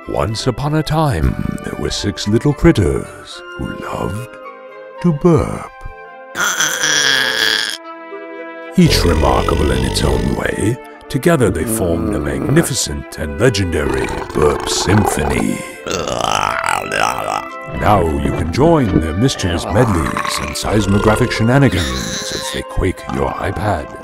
Once upon a time, there were 6 little critters who loved to burp. Each remarkable in its own way, together they formed a magnificent and legendary burp symphony. Now you can join their mischievous medleys and seismographic shenanigans as they quake your iPad.